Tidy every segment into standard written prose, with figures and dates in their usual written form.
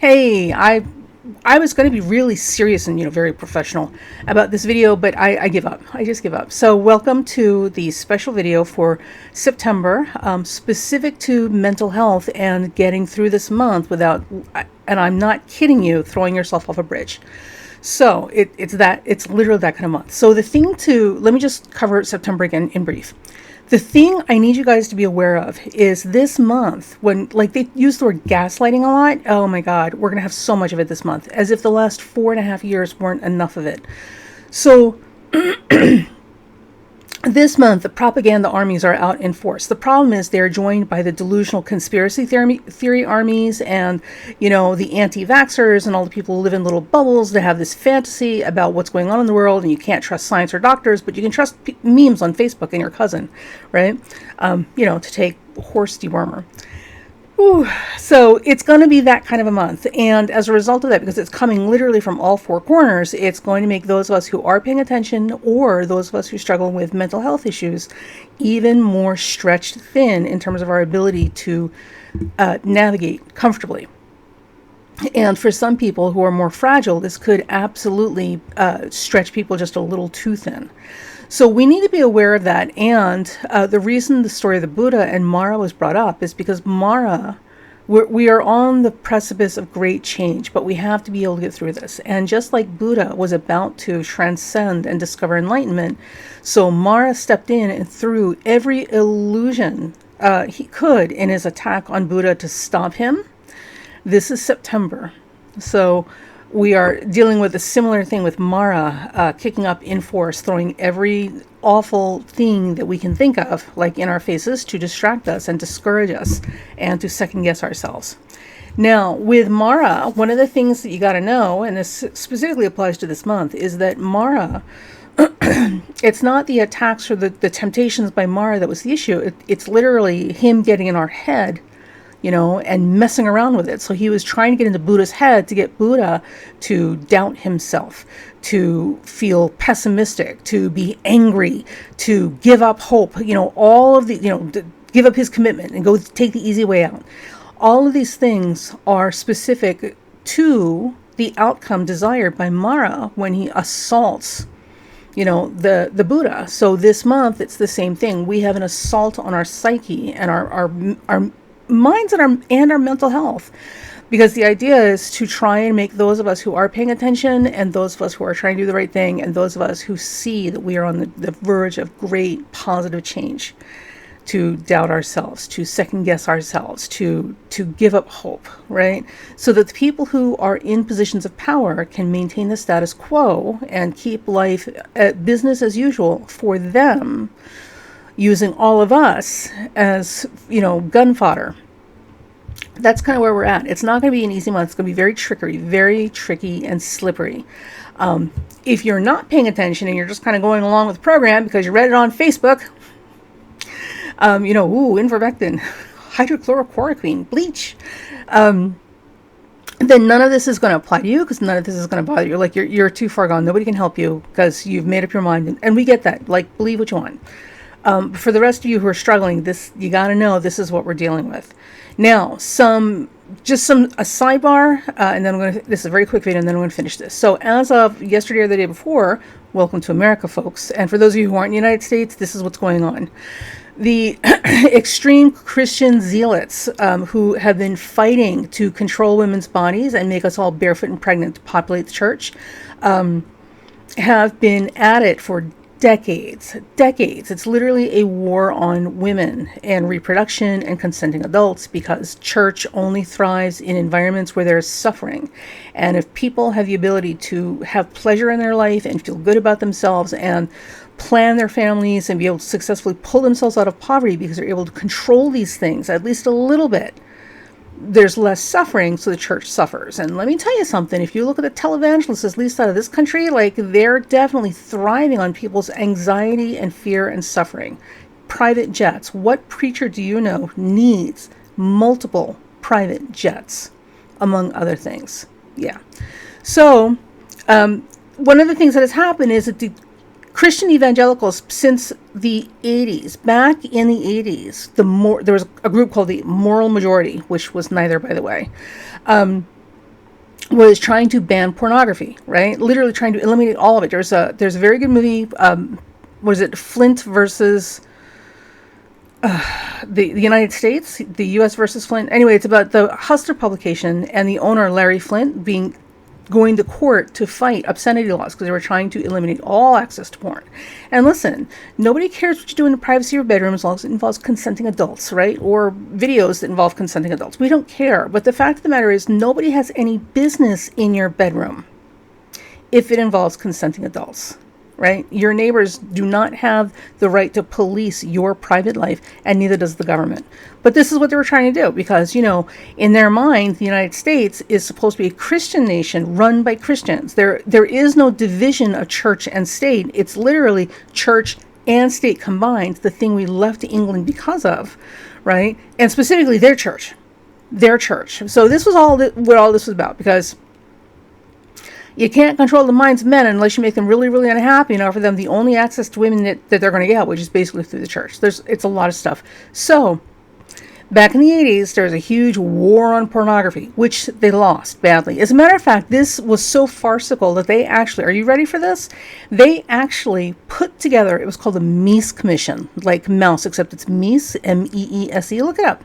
Hey, I was going to be really serious and very professional about this video, but I give up. I just give up. So welcome to the special video for September, specific to mental health and getting through this month without, and I'm not kidding you, throwing yourself off a bridge. So it's literally that kind of month. So let me just cover September again in brief. The thing I need you guys to be aware of is this month, when they use the word gaslighting a lot. Oh my God, we're going to have so much of it this month, as if the last 4.5 years weren't enough of it. So this month, the propaganda armies are out in force. The problem is they're joined by the delusional conspiracy theory armies and, the anti-vaxxers and all the people who live in little bubbles that have this fantasy about what's going on in the world, and you can't trust science or doctors, but you can trust memes on Facebook and your cousin, right? To take horse dewormer. Ooh, so it's going to be that kind of a month. And as a result of that, because it's coming literally from all four corners, it's going to make those of us who are paying attention or those of us who struggle with mental health issues even more stretched thin in terms of our ability to navigate comfortably. And for some people who are more fragile, this could absolutely stretch people just a little too thin. So we need to be aware of that. And the reason the story of the Buddha and Mara was brought up is because Mara, we are on the precipice of great change, but we have to be able to get through this. And just like Buddha was about to transcend and discover enlightenment, so Mara stepped in and threw every illusion he could in his attack on Buddha to stop him. This is September. So we are dealing with a similar thing with Mara kicking up in force, throwing every awful thing that we can think of, like in our faces, to distract us and discourage us and to second guess ourselves. Now, with Mara, one of the things that you got to know, and this specifically applies to this month, is that Mara, it's not the attacks or the temptations by Mara that was the issue. It's literally him getting in our head, and messing around with it. So he was trying to get into Buddha's head to get Buddha to doubt himself, to feel pessimistic, to be angry, to give up hope, all of the, to give up his commitment and go take the easy way out. All of these things are specific to the outcome desired by Mara when he assaults the Buddha. So this month, it's the same thing. We have an assault on our psyche and our minds and our mental health, because the idea is to try and make those of us who are paying attention and those of us who are trying to do the right thing and those of us who see that we are on the verge of great positive change, to doubt ourselves, to second guess ourselves, to give up hope, right? So that the people who are in positions of power can maintain the status quo and keep life business as usual for them, using all of us as, gun fodder. That's kind of where we're at. It's not going to be an easy month. It's going to be very tricky and slippery. If you're not paying attention and you're just kind of going along with the program because you read it on Facebook, ivermectin, hydrochloroquine, bleach, then none of this is going to apply to you, because none of this is going to bother you. Like you're too far gone. Nobody can help you because you've made up your mind. And we get that. Like, believe what you want. For the rest of you who are struggling, you got to know this is what we're dealing with. Now, a sidebar, and then this is a very quick video, and then I'm going to finish this. So as of yesterday or the day before, welcome to America, folks. And for those of you who aren't in the United States, this is what's going on. The extreme Christian zealots who have been fighting to control women's bodies and make us all barefoot and pregnant to populate the church have been at it for decades. It's literally a war on women and reproduction and consenting adults, because church only thrives in environments where there is suffering. And if people have the ability to have pleasure in their life and feel good about themselves and plan their families and be able to successfully pull themselves out of poverty because they're able to control these things at least a little bit, there's less suffering, so the church suffers. And let me tell you something, if you look at the televangelists, at least out of this country, they're definitely thriving on people's anxiety and fear and suffering. Private jets. What preacher do you know needs multiple private jets, among other things? Yeah. So one of the things that has happened is that the Christian evangelicals, since the 80s, back in the 80s, there was a group called the Moral Majority, which was neither, by the way. was trying to ban pornography, right? Literally trying to eliminate all of it. There's a very good movie, was it Flint versus the United States, the U.S. versus Flint. Anyway, it's about the Hustler publication and the owner, Larry Flint, going to court to fight obscenity laws because they were trying to eliminate all access to porn. And listen, nobody cares what you do in the privacy of your bedroom as long as it involves consenting adults, right? Or videos that involve consenting adults. We don't care. But the fact of the matter is nobody has any business in your bedroom if it involves consenting adults. Right? Your neighbors do not have the right to police your private life, and neither does the government. But this is what they were trying to do because, in their mind, the United States is supposed to be a Christian nation run by Christians. There is no division of church and state. It's literally church and state combined, the thing we left England because of, right? And specifically their church. So this was what all this was about, because you can't control the minds of men unless you make them really, really unhappy and offer them the only access to women that they're going to get, which is basically through the church. It's a lot of stuff. So, back in the 80s, there was a huge war on pornography, which they lost badly. As a matter of fact, this was so farcical that they actually, are you ready for this? They actually put together, it was called the Mies Commission, like mouse, except it's Mies, M-E-E-S-E, look it up.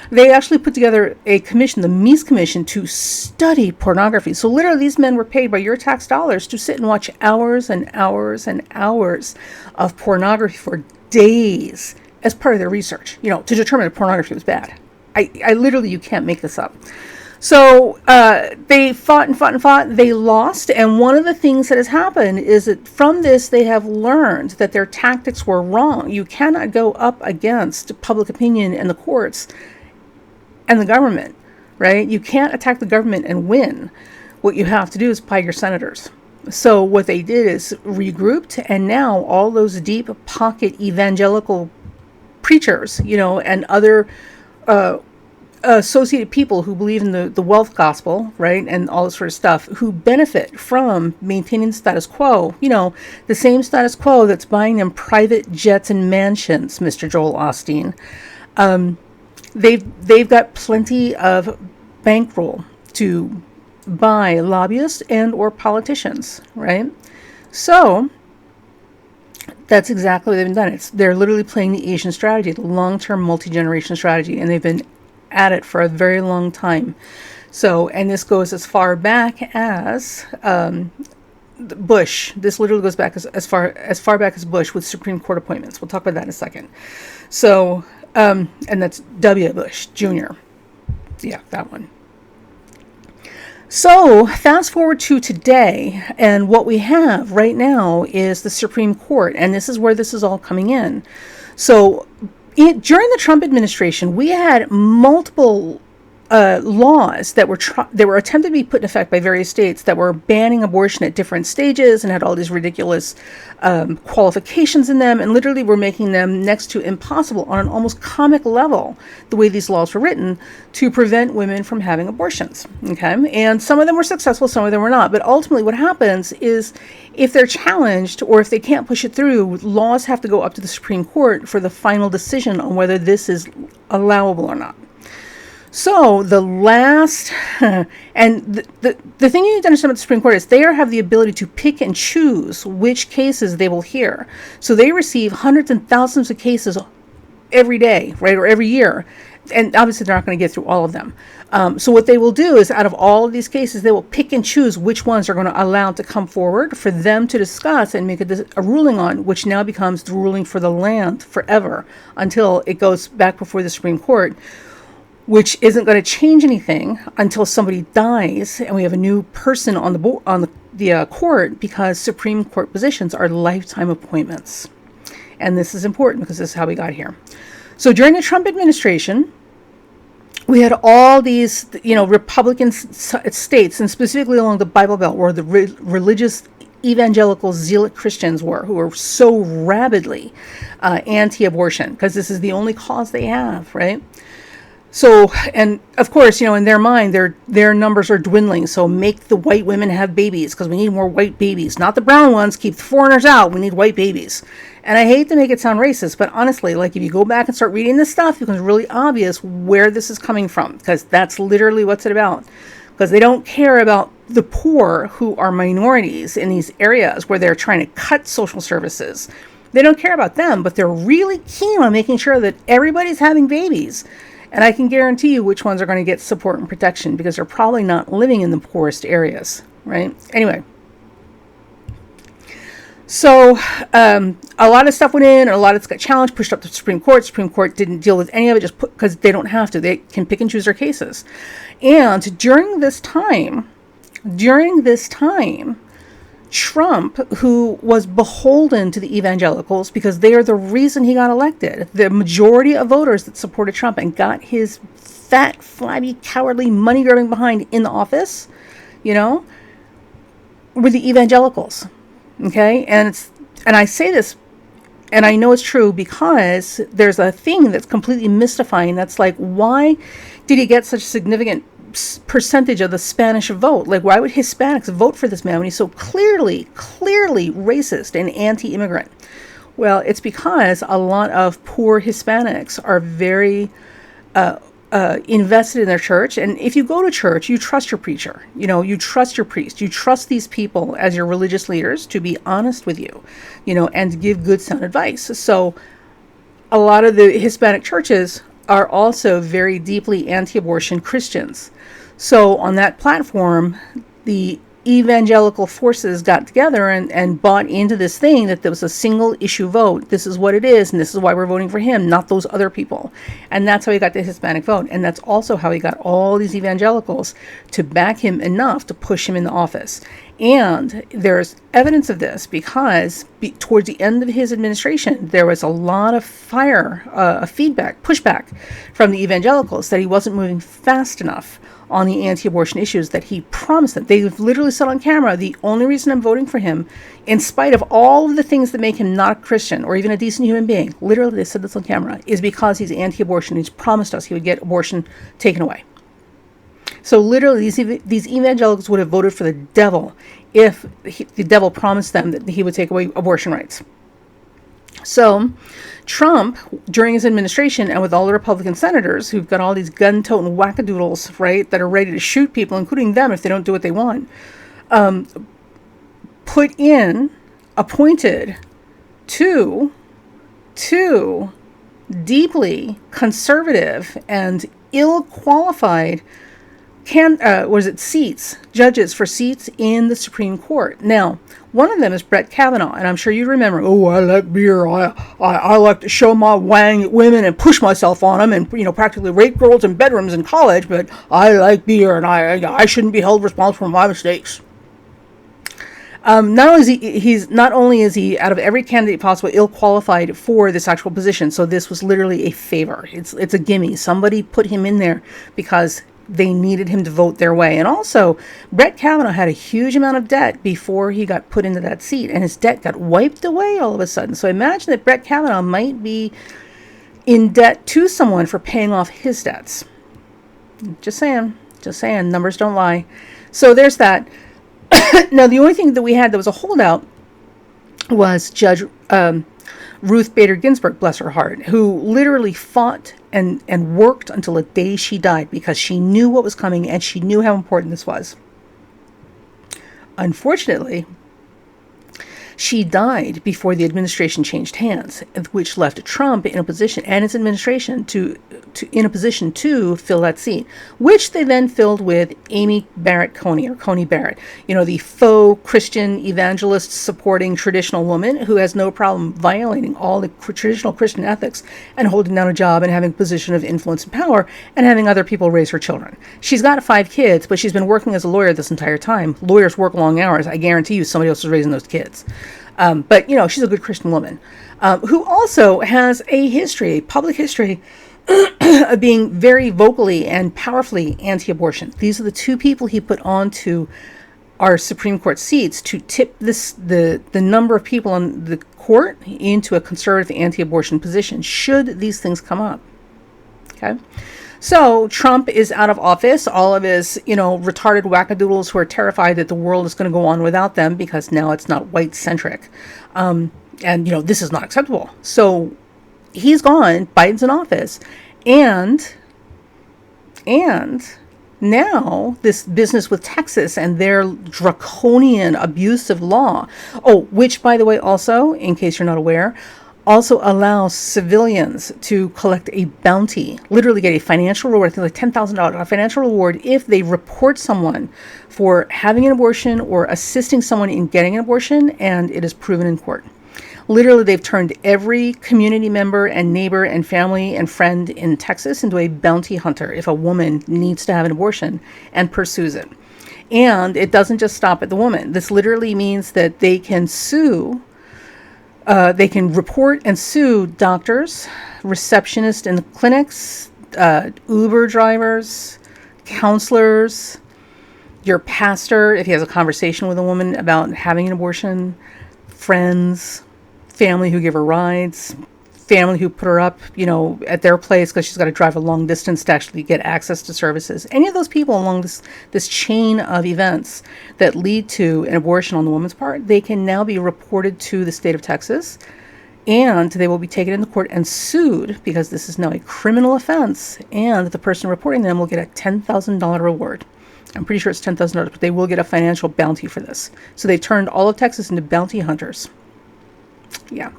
They actually put together a commission, the Mies Commission, to study pornography. So literally these men were paid by your tax dollars to sit and watch hours and hours and hours of pornography for days as part of their research, to determine if pornography was bad. I literally, you can't make this up. So they fought and fought and fought. They lost. And one of the things that has happened is that from this, they have learned that their tactics were wrong. You cannot go up against public opinion and the courts and the government, right? You can't attack the government and win. What you have to do is pie your senators. So what they did is regrouped, and now all those deep pocket evangelical preachers, and other associated people who believe in the wealth gospel, right, and all this sort of stuff, who benefit from maintaining the status quo, the same status quo that's buying them private jets and mansions, Mr. Joel Osteen. They've got plenty of bankroll to buy lobbyists and or politicians, right? So that's exactly what they've done. They're literally playing the Asian strategy, the long-term multi-generation strategy, and they've been at it for a very long time. So, and this goes as far back as Bush. This literally goes back as far back as Bush with Supreme Court appointments. We'll talk about that in a second. So, and that's W. Bush Jr. Yeah, that one. So fast forward to today, and what we have right now is the Supreme Court, and this is where this is all coming in. So during the Trump administration, we had multiple laws that were attempted to be put in effect by various states that were banning abortion at different stages and had all these ridiculous qualifications in them, and literally were making them next to impossible on an almost comic level, the way these laws were written, to prevent women from having abortions. Okay, and some of them were successful, some of them were not. But ultimately what happens is, if they're challenged or if they can't push it through, laws have to go up to the Supreme Court for the final decision on whether this is allowable or not. So the last, and the thing you need to understand about the Supreme Court is they have the ability to pick and choose which cases they will hear. So they receive hundreds and thousands of cases every day, right, or every year. And obviously they're not going to get through all of them. So what they will do is, out of all of these cases, they will pick and choose which ones are going to allow to come forward for them to discuss and make a ruling on, which now becomes the ruling for the land forever until it goes back before the Supreme Court, which isn't going to change anything until somebody dies and we have a new person on the court, because Supreme Court positions are lifetime appointments. And this is important because this is how we got here. So during the Trump administration, we had all these, Republican states, and specifically along the Bible Belt, where the religious evangelical zealot Christians who were so rabidly anti-abortion, because this is the only cause they have, right? So, and of course, in their mind, their numbers are dwindling. So make the white women have babies because we need more white babies, not the brown ones. Keep the foreigners out. We need white babies. And I hate to make it sound racist, but honestly, like, if you go back and start reading this stuff, it becomes really obvious where this is coming from, because that's literally what's it about. because they don't care about the poor who are minorities in these areas where they're trying to cut social services. They don't care about them, but they're really keen on making sure that everybody's having babies. And I can guarantee you which ones are going to get support and protection, because they're probably not living in the poorest areas, right? Anyway. So a lot of stuff went in, and a lot of it got challenged, pushed up to the Supreme Court. Supreme Court didn't deal with any of it, just because they don't have to. They can pick and choose their cases. And during this time, Trump, who was beholden to the evangelicals because they are the reason he got elected, the majority of voters that supported Trump and got his fat, flabby, cowardly, money-grubbing behind in the office, were the evangelicals. Okay, and I say this, and I know it's true, because there's a thing that's completely mystifying. That's like, why did he get such a significant percentage of the Spanish vote? Like, why would Hispanics vote for this man when he's so clearly racist and anti-immigrant? Well, it's because a lot of poor Hispanics are very invested in their church. And if you go to church, you trust your preacher, you trust your priest, you trust these people as your religious leaders to be honest with you, and give good sound advice. So a lot of the Hispanic churches are also very deeply anti-abortion Christians. So on that platform, the evangelical forces got together and bought into this thing that there was a single issue vote. This is what it is, and this is why we're voting for him, not those other people. And that's how he got the Hispanic vote. And that's also how he got all these evangelicals to back him enough to push him in the office. And there's evidence of this because towards the end of his administration, there was a lot of feedback, pushback from the evangelicals that he wasn't moving fast enough on the anti-abortion issues that he promised them. They've literally said on camera, the only reason I'm voting for him, in spite of all of the things that make him not a Christian or even a decent human being, literally they said this on camera, is because he's anti-abortion. He's promised us he would get abortion taken away. So literally these evangelicals would have voted for the devil if the devil promised them that he would take away abortion rights. So Trump, during his administration, and with all the Republican senators who've got all these gun-toting wackadoodles, right, that are ready to shoot people, including them if they don't do what they want, appointed two deeply conservative and ill-qualified judges for seats in the Supreme Court. Now, one of them is Brett Kavanaugh, and I'm sure you remember, I like beer, I like to show my wang at women and push myself on them and, practically rape girls in bedrooms in college, but I like beer and I shouldn't be held responsible for my mistakes. Not only is he out of every candidate possible ill-qualified for this actual position, so this was literally a favor. It's a gimme. Somebody put him in there because they needed him to vote their way. And also, Brett Kavanaugh had a huge amount of debt before he got put into that seat, and his debt got wiped away all of a sudden. So imagine that Brett Kavanaugh might be in debt to someone for paying off his debts. Just saying, numbers don't lie. So there's that. Now, the only thing that we had that was a holdout was Judge Ruth Bader Ginsburg, bless her heart, who literally fought and worked until the day she died because she knew what was coming and she knew how important this was. Unfortunately, she died before the administration changed hands, which left Trump in a position, and his administration, in a position to fill that seat, which they then filled with Amy Barrett Coney, or Coney Barrett, the faux Christian evangelist supporting traditional woman who has no problem violating all the traditional Christian ethics and holding down a job and having a position of influence and power and having other people raise her children. She's got 5 kids, but she's been working as a lawyer this entire time. Lawyers work long hours. I guarantee you somebody else is raising those kids. But she's a good Christian woman who also has a public history of being very vocally and powerfully anti-abortion. These are the 2 people he put onto our Supreme Court seats to tip the number of people on the court into a conservative anti-abortion position should these things come up. Okay. So Trump is out of office. All of his, retarded wackadoodles who are terrified that the world is going to go on without them because now it's not white-centric. And, this is not acceptable. So he's gone. Biden's in office. And Now, this business with Texas and their draconian abusive law, oh, which, by the way, also, in case you're not aware, also allows civilians to collect a bounty, literally get a financial reward, I think like $10,000, a financial reward if they report someone for having an abortion or assisting someone in getting an abortion, and it is proven in court. Literally, they've turned every community member and neighbor and family and friend in Texas into a bounty hunter if a woman needs to have an abortion and pursues it. And it doesn't just stop at the woman. This literally means that they can sue, they can report and sue doctors, receptionists in the clinics, Uber drivers, counselors, your pastor if he has a conversation with a woman about having an abortion, friends, family who give her rides, family who put her up, at their place because she's got to drive a long distance to actually get access to services. Any of those people along this chain of events that lead to an abortion on the woman's part, they can now be reported to the state of Texas, and they will be taken into court and sued because this is now a criminal offense, and the person reporting them will get a $10,000 reward. I'm pretty sure it's $10,000, but they will get a financial bounty for this. So they turned all of Texas into bounty hunters. Yeah,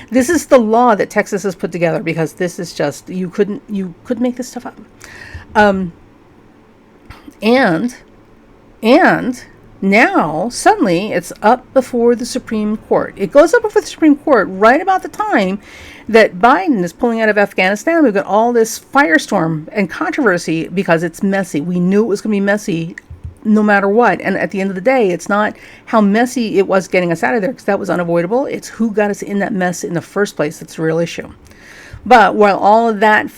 this is the law that Texas has put together because this is just, you couldn't make this stuff up. And now suddenly it's up before the Supreme Court. It goes up before the Supreme Court right about the time that Biden is pulling out of Afghanistan. We've got all this firestorm and controversy because it's messy. We knew it was going to be messy no matter what. And at the end of the day, it's not how messy it was getting us out of there, because that was unavoidable. It's who got us in that mess in the first place that's the real issue. But while all of that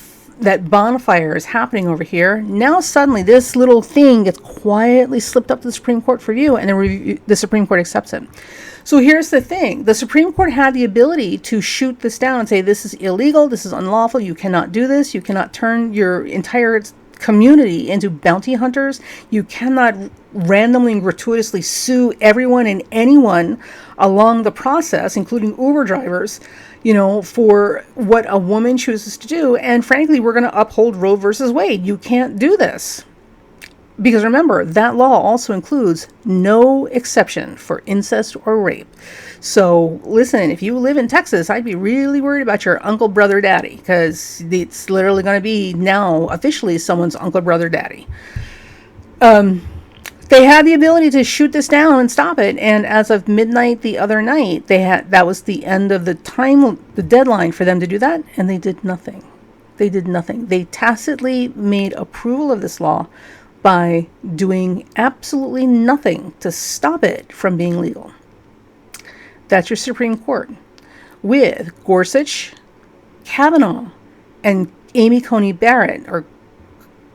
bonfire is happening over here, now suddenly this little thing gets quietly slipped up to the Supreme Court for review, and then the Supreme Court accepts it. So here's the thing. The Supreme Court had the ability to shoot this down and say, this is illegal, this is unlawful, you cannot do this, you cannot turn your entire community into bounty hunters, you cannot randomly and gratuitously sue everyone and anyone along the process, including Uber drivers, for what a woman chooses to do. And frankly, we're going to uphold Roe versus Wade. You can't do this. Because remember, that law also includes no exception for incest or rape. So listen, if you live in Texas, I'd be really worried about your uncle, brother, daddy, because it's literally going to be now officially someone's uncle, brother, daddy. They had the ability to shoot this down and stop it, and as of midnight the other night, that was the end of the deadline for them to do that, and they did nothing. They did nothing. They tacitly made approval of this law by doing absolutely nothing to stop it from being legal. That's your Supreme Court, with Gorsuch, Kavanaugh, and Amy Coney Barrett, or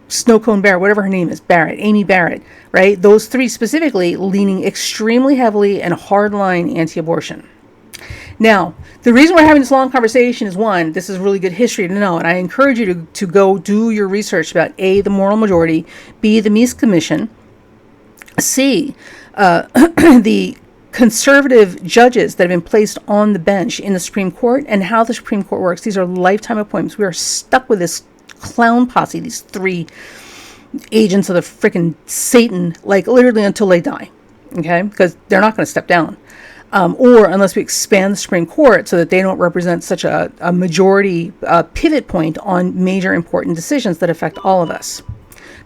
Snow Cone Barrett, whatever her name is, Amy Barrett, right? Those three specifically leaning extremely heavily and hardline anti-abortion. Now, the reason we're having this long conversation is, one, this is really good history to know, and I encourage you to go do your research about A, the moral majority, B, the Meese Commission, C, the conservative judges that have been placed on the bench in the Supreme Court, and how the Supreme Court works. These are lifetime appointments. We are stuck with this clown posse, these three agents of the freaking Satan, like literally until they die, okay? Because they're not going to step down. Or unless we expand the Supreme Court so that they don't represent such a majority pivot point on major important decisions that affect all of us.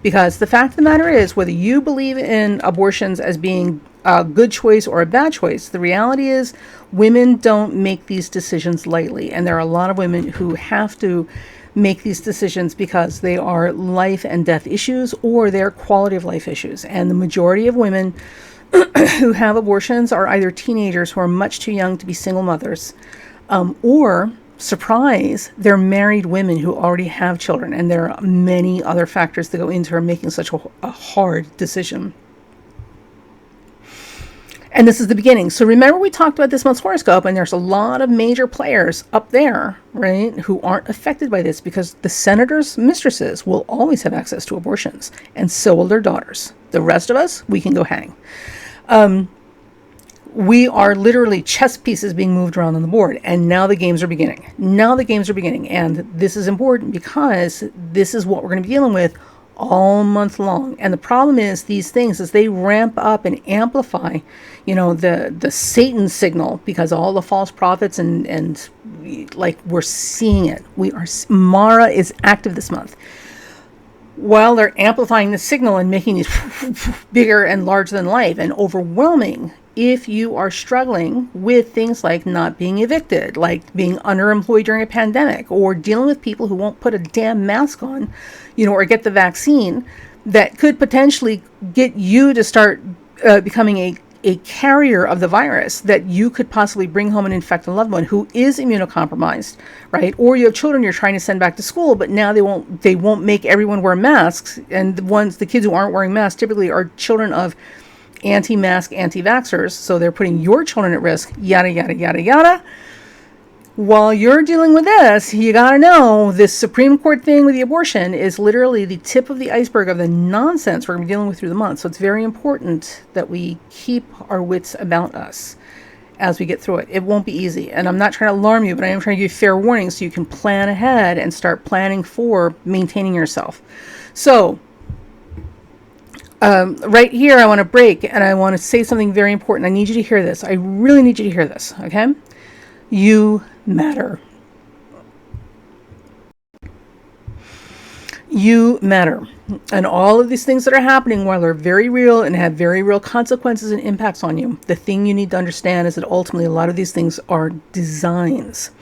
Because the fact of the matter is, whether you believe in abortions as being a good choice or a bad choice, the reality is women don't make these decisions lightly. And there are a lot of women who have to make these decisions because they are life and death issues, or they're quality of life issues. And the majority of women who have abortions are either teenagers who are much too young to be single mothers, or, surprise, they're married women who already have children. And there are many other factors that go into her making such a hard decision. And this is the beginning. So remember, we talked about this month's horoscope, and there's a lot of major players up there, right, who aren't affected by this, because the senators' mistresses will always have access to abortions, and so will their daughters. The rest of us, we can go hang. We are literally chess pieces being moved around on the board, and now the games are beginning. And this is important because this is what we're going to be dealing with all month long. And the problem is these things, as they ramp up and amplify, the Satan signal, because all the false prophets and like we're seeing it. Mara is active this month. While they're amplifying the signal and making these bigger and larger than life and overwhelming, if you are struggling with things like not being evicted, like being underemployed during a pandemic, or dealing with people who won't put a damn mask on, or get the vaccine, that could potentially get you to start becoming a carrier of the virus, that you could possibly bring home and infect a loved one who is immunocompromised, right? Or you have children you're trying to send back to school, but now they won't make everyone wear masks, and the kids who aren't wearing masks typically are children of anti-mask, anti-vaxxers, so they're putting your children at risk, yada, yada, yada, yada. While you're dealing with this, you gotta know this Supreme Court thing with the abortion is literally the tip of the iceberg of the nonsense we're gonna be dealing with through the month. So it's very important that we keep our wits about us as we get through it. It won't be easy. And I'm not trying to alarm you, but I am trying to give you fair warning so you can plan ahead and start planning for maintaining yourself. So, right here, I want to break and I want to say something very important. I need you to hear this. I really need you to hear this, okay? You matter. You matter. And all of these things that are happening, while they're very real and have very real consequences and impacts on you, the thing you need to understand is that ultimately a lot of these things are designs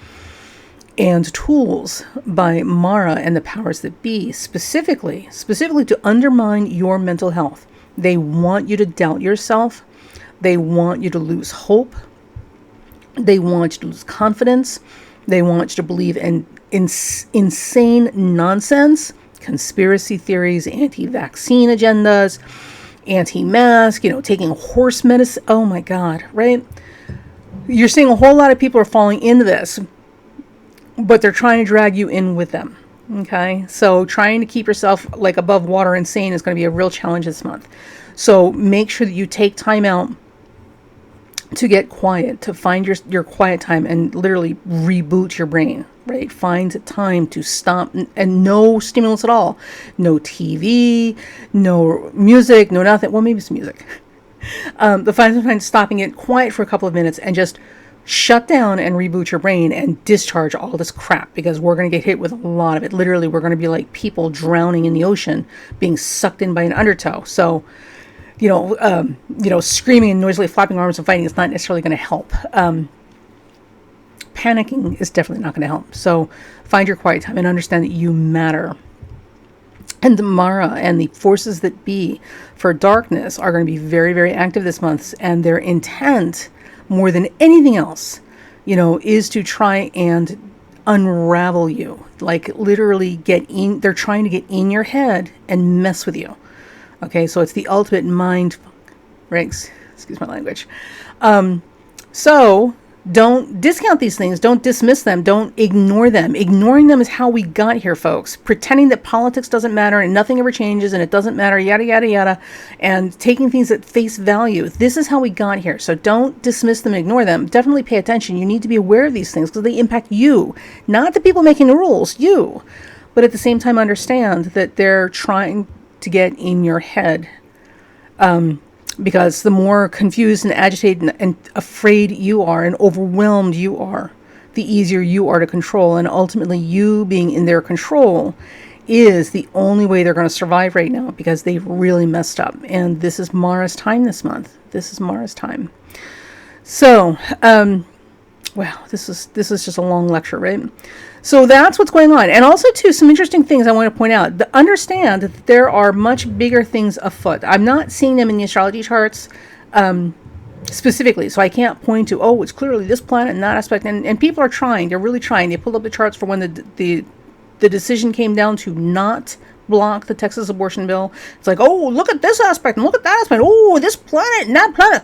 and tools by Mara and the powers that be, specifically to undermine your mental health. They want you to doubt yourself. They want you to lose hope. They want you to lose confidence. They want you to believe in insane nonsense, conspiracy theories, anti-vaccine agendas, anti-mask, taking horse medicine. Oh my God, right? You're seeing a whole lot of people are falling into this, but they're trying to drag you in with them. Okay. So trying to keep yourself like above water and sane is going to be a real challenge this month. So make sure that you take time out to get quiet, to find your quiet time and literally reboot your brain, right? Find time to stop and no stimulus at all. No TV, no music, no nothing. Well, maybe some music. But find some time stopping it quiet for a couple of minutes and just shut down and reboot your brain and discharge all this crap, because we're going to get hit with a lot of it. Literally, we're going to be like people drowning in the ocean, being sucked in by an undertow. So, screaming and noisily flapping arms and fighting is not necessarily going to help. Panicking is definitely not going to help. So find your quiet time and understand that you matter. And the Mara and the forces that be for darkness are going to be very, very active this month. And their intent, more than anything else, is to try and unravel you. Like literally they're trying to get in your head and mess with you. Okay, so it's the ultimate mind, right? Excuse my language. So don't discount these things. Don't dismiss them. Don't ignore them. Ignoring them is how we got here, folks. Pretending that politics doesn't matter and nothing ever changes and it doesn't matter, yada, yada, yada, and taking things at face value. This is how we got here. So don't dismiss them and ignore them. Definitely pay attention. You need to be aware of these things because they impact you, not the people making the rules, you. But at the same time, understand that they're trying to get in your head, because the more confused and agitated and afraid you are and overwhelmed you are, the easier you are to control. And ultimately, you being in their control is the only way they're going to survive right now, because they've really messed up. And this is Mara's time this month. This is Mara's time. So, wow, this is just a long lecture, right? So that's what's going on. And also, too, some interesting things I want to point out. Understand that there are much bigger things afoot. I'm not seeing them in the astrology charts specifically. So I can't point to, oh, it's clearly this planet and that aspect. And people are trying. They're really trying. They pulled up the charts for when the decision came down to not block the Texas abortion bill. It's like, oh, look at this aspect and look at that aspect. Oh, this planet and that planet.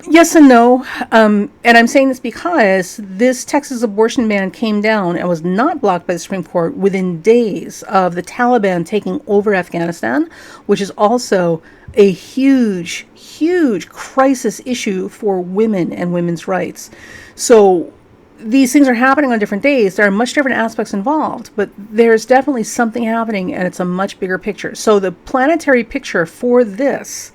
Yes and no, and I'm saying this because this Texas abortion ban came down and was not blocked by the Supreme Court within days of the Taliban taking over Afghanistan, which is also a huge, huge crisis issue for women and women's rights. So these things are happening on different days. There are much different aspects involved, but there's definitely something happening, and it's a much bigger picture. So the planetary picture for this,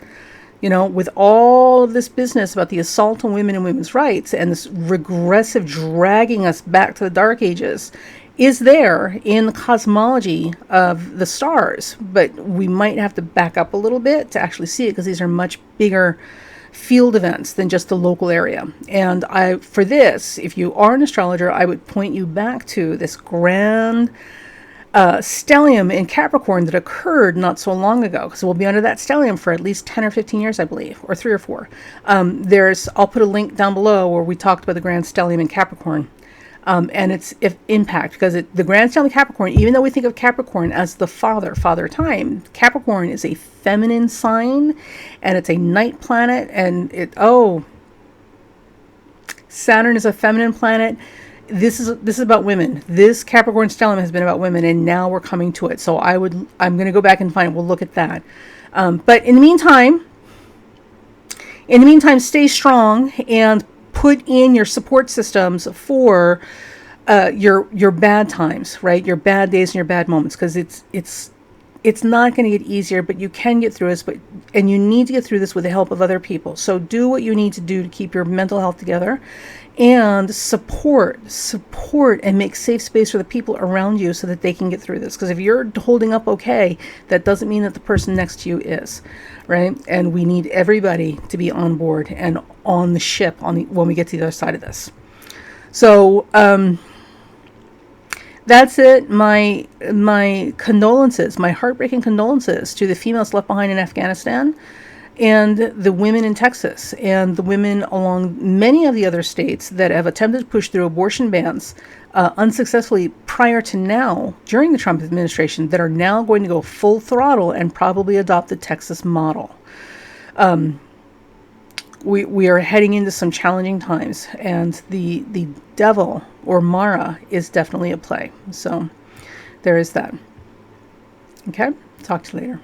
with all of this business about the assault on women and women's rights and this regressive dragging us back to the Dark Ages, is there in the cosmology of the stars. But we might have to back up a little bit to actually see it, because these are much bigger field events than just the local area. And for this, if you are an astrologer, I would point you back to this grand stellium in Capricorn that occurred not so long ago, because we'll be under that stellium for at least 10 or 15 years, I believe, or 3 or 4. I'll put a link down below where we talked about the grand stellium in Capricorn. And its impact, because the grand stellium Capricorn, even though we think of Capricorn as the father time, Capricorn is a feminine sign, and it's a night planet, and Saturn is a feminine planet. This is about women. This Capricorn stellium has been about women, and now we're coming to it. So I'm going to go back and find it. We'll look at that. But in the meantime, stay strong and put in your support systems for your bad times, right? Your bad days and your bad moments, because it's not going to get easier, but you can get through this. And you need to get through this with the help of other people. So do what you need to do to keep your mental health together, and support, and make safe space for the people around you so that they can get through this. Because if you're holding up okay, that doesn't mean that the person next to you is, right? And we need everybody to be on board and on the ship when we get to the other side of this. So that's it. My condolences, my heartbreaking condolences to the females left behind in Afghanistan, and the women in Texas, and the women along many of the other states that have attempted to push through abortion bans unsuccessfully prior to now, during the Trump administration, that are now going to go full throttle and probably adopt the Texas model. We are heading into some challenging times, and the devil, or Mara, is definitely at play. So there is that. Okay, talk to you later.